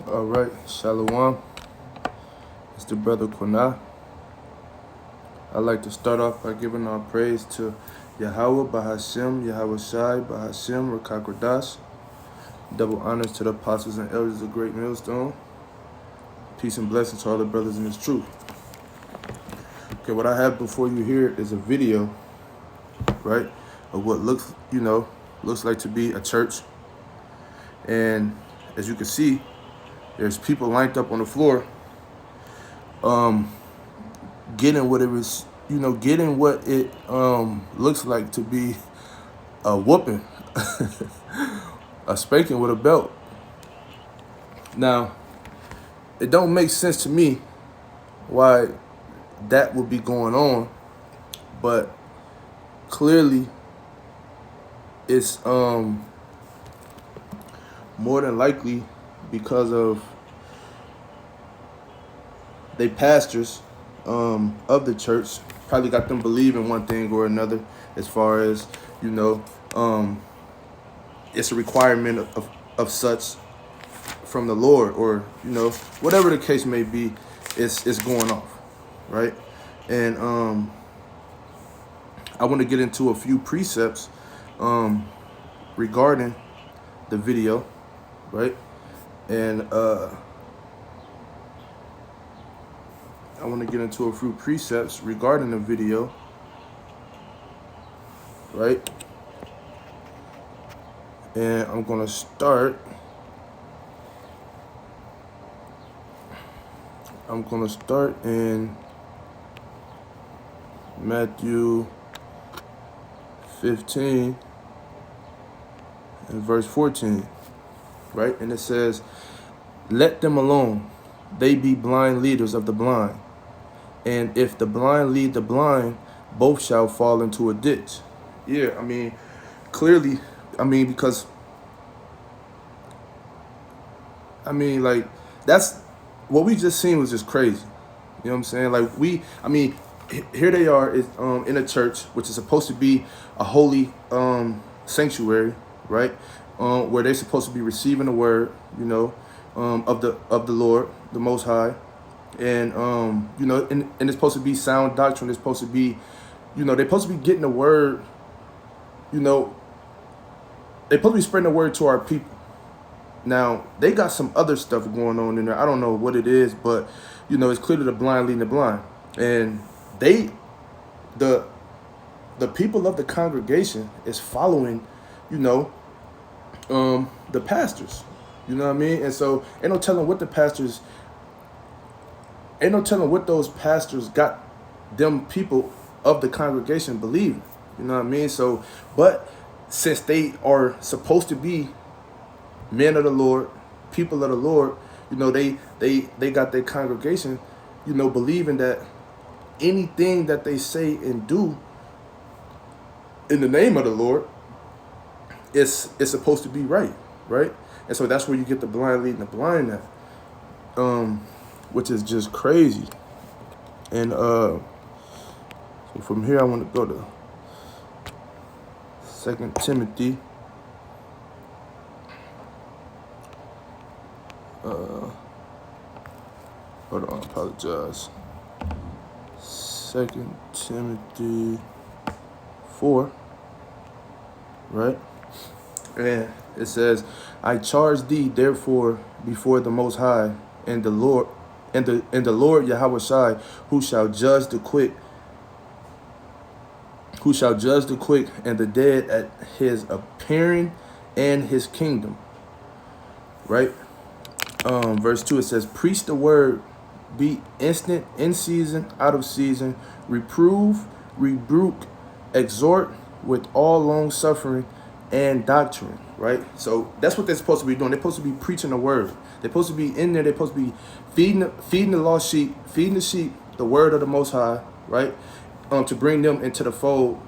All right, Shalom. It's the brother Quanah. I'd like to start off by giving our praise to Yahweh, Bahashem, Yahweh Shai, Bahashem, Rakakwadash. Double honors to the apostles and elders of Great Millstone. Peace and blessings to all the brothers in this truth. Okay, what I have before you here is a video, right, of what looks like to be a church. And as you can see, there's people lined up on the floor, getting what it was, getting what it looks like to be a whooping, a spanking with a belt. Now, it don't make sense to me why that would be going on, but clearly it's more than likely because of they pastors of the church probably got them believing one thing or another, as far as it's a requirement of such from the Lord, or whatever the case may be, it's going off, right? And I want to get into a few precepts regarding the video, right? And I want to get into a few precepts regarding the video, right? And I'm going to start. In Matthew 15 and verse 14, right? And it says, "Let them alone. They be blind leaders of the blind. And if the blind lead the blind, both shall fall into a ditch." Yeah, clearly, because, like, that's what we just seen was just crazy. You know what I'm saying? Like, here they are in a church, which is supposed to be a holy sanctuary, right? Where they're supposed to be receiving the word, of the Lord, the Most High. And and it's supposed to be sound doctrine. It's supposed to be, they're supposed to be getting the word, they're supposed to be spreading the word to our people. Now, they got some other stuff going on in there. I don't know what it is, but it's clearly the blind leading the blind. And the people of the congregation is following, the pastors. You know what I mean? And so ain't no telling what those pastors got them people of the congregation believing. You know what I mean? So, but since they are supposed to be men of the Lord, people of the Lord, they got their congregation, believing that anything that they say and do in the name of the Lord is supposed to be right? And so that's where you get the blind leading the blind at, which is just crazy. And so from here I want to go to 2 Timothy. Hold on, I apologize. 2 Timothy 4, right? And it says, "I charge thee therefore before the Most High and the Lord and the Lord Yahweh Shai, who shall judge the quick and the dead at his appearing and his kingdom." Right? Verse 2, it says, "Preach the word, be instant, in season, out of season, reprove, rebuke, exhort with all long suffering and doctrine." Right? So that's what they're supposed to be doing. They're supposed to be preaching the word. They're supposed to be in there. They're supposed to be feeding the lost sheep, feeding the sheep the word of the Most High, right? To bring them into the fold,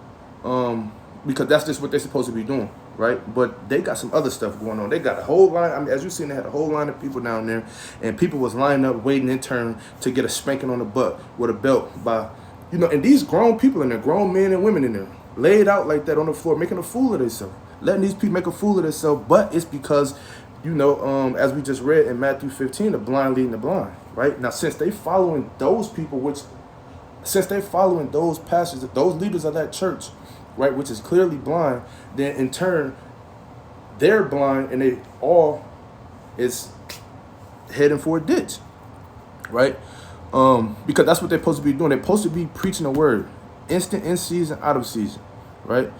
because that's just what they're supposed to be doing, right? But they got some other stuff going on. They got a whole line. As you seen, they had a whole line of people down there, and people was lining up, waiting in turn to get a spanking on the butt with a belt by, and these grown people in there, grown men and women in there, laid out like that on the floor, making a fool of themselves, letting these people make a fool of themselves. But it's because as we just read in Matthew 15, the blind leading the blind, right? Now, since they following those people, since they're following those pastors, those leaders of that church, right, which is clearly blind, then in turn, they're blind and they all is heading for a ditch, right? Because that's what they're supposed to be doing. They're supposed to be preaching the word, instant in season, out of season, right?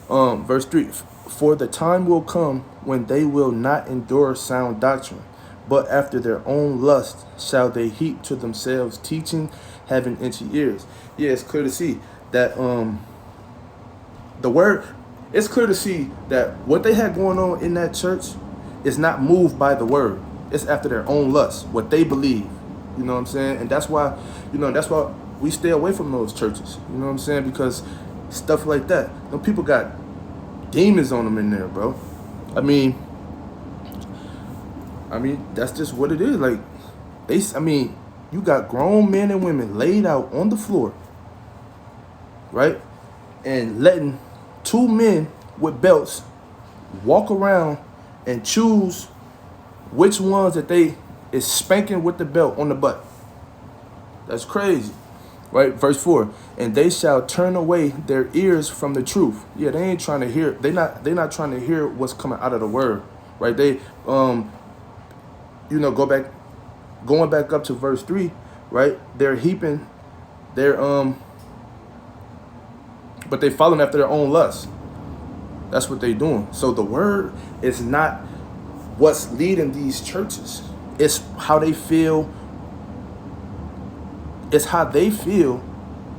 Verse 3, for the time will come when they will not endure sound doctrine, but after their own lust shall they heap to themselves teaching having itchy ears. Yeah, it's clear to see that the word, it's clear to see that what they had going on in that church is not moved by the word. It's after their own lust, what they believe. You know what I'm saying? And that's why, we stay away from those churches. You know what I'm saying? Because stuff like that, them people got demons on them in there, bro. I mean, that's just what it is. Like, you got grown men and women laid out on the floor, right? And letting two men with belts walk around and choose which ones that they is spanking with the belt on the butt. That's crazy, right? Verse 4, and they shall turn away their ears from the truth. Yeah, they ain't trying to hear. They're not trying to hear what's coming out of the word, right? They, going back up to verse 3, right? They're heaping, but they following after their own lust. That's what they doing. So the word is not what's leading these churches. It's how they feel. It's how they feel,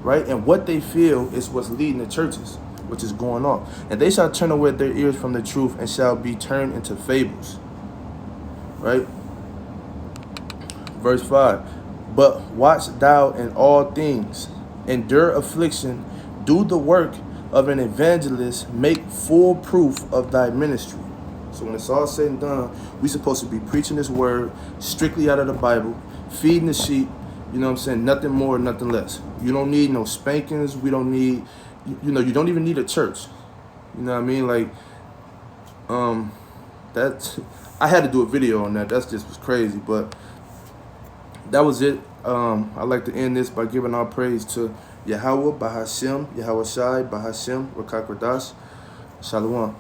right? And what they feel is what's leading the churches, which is going on. And they shall turn away their ears from the truth and shall be turned into fables, right? Verse 5, but watch thou in all things, endure affliction, do the work of an evangelist, make full proof of thy ministry. So when it's all said and done, we supposed to be preaching this word strictly out of the Bible, feeding the sheep, you know what I'm saying? Nothing more, nothing less. You don't need no spankings. We don't need, you don't even need a church. You know what I mean? Like, I had to do a video on that. That's just was crazy, but that was it. I'd like to end this by giving our praise to Yahweh, Bahashem, Yahweh Shai, Bahashem, Rakakwadash, Shalom.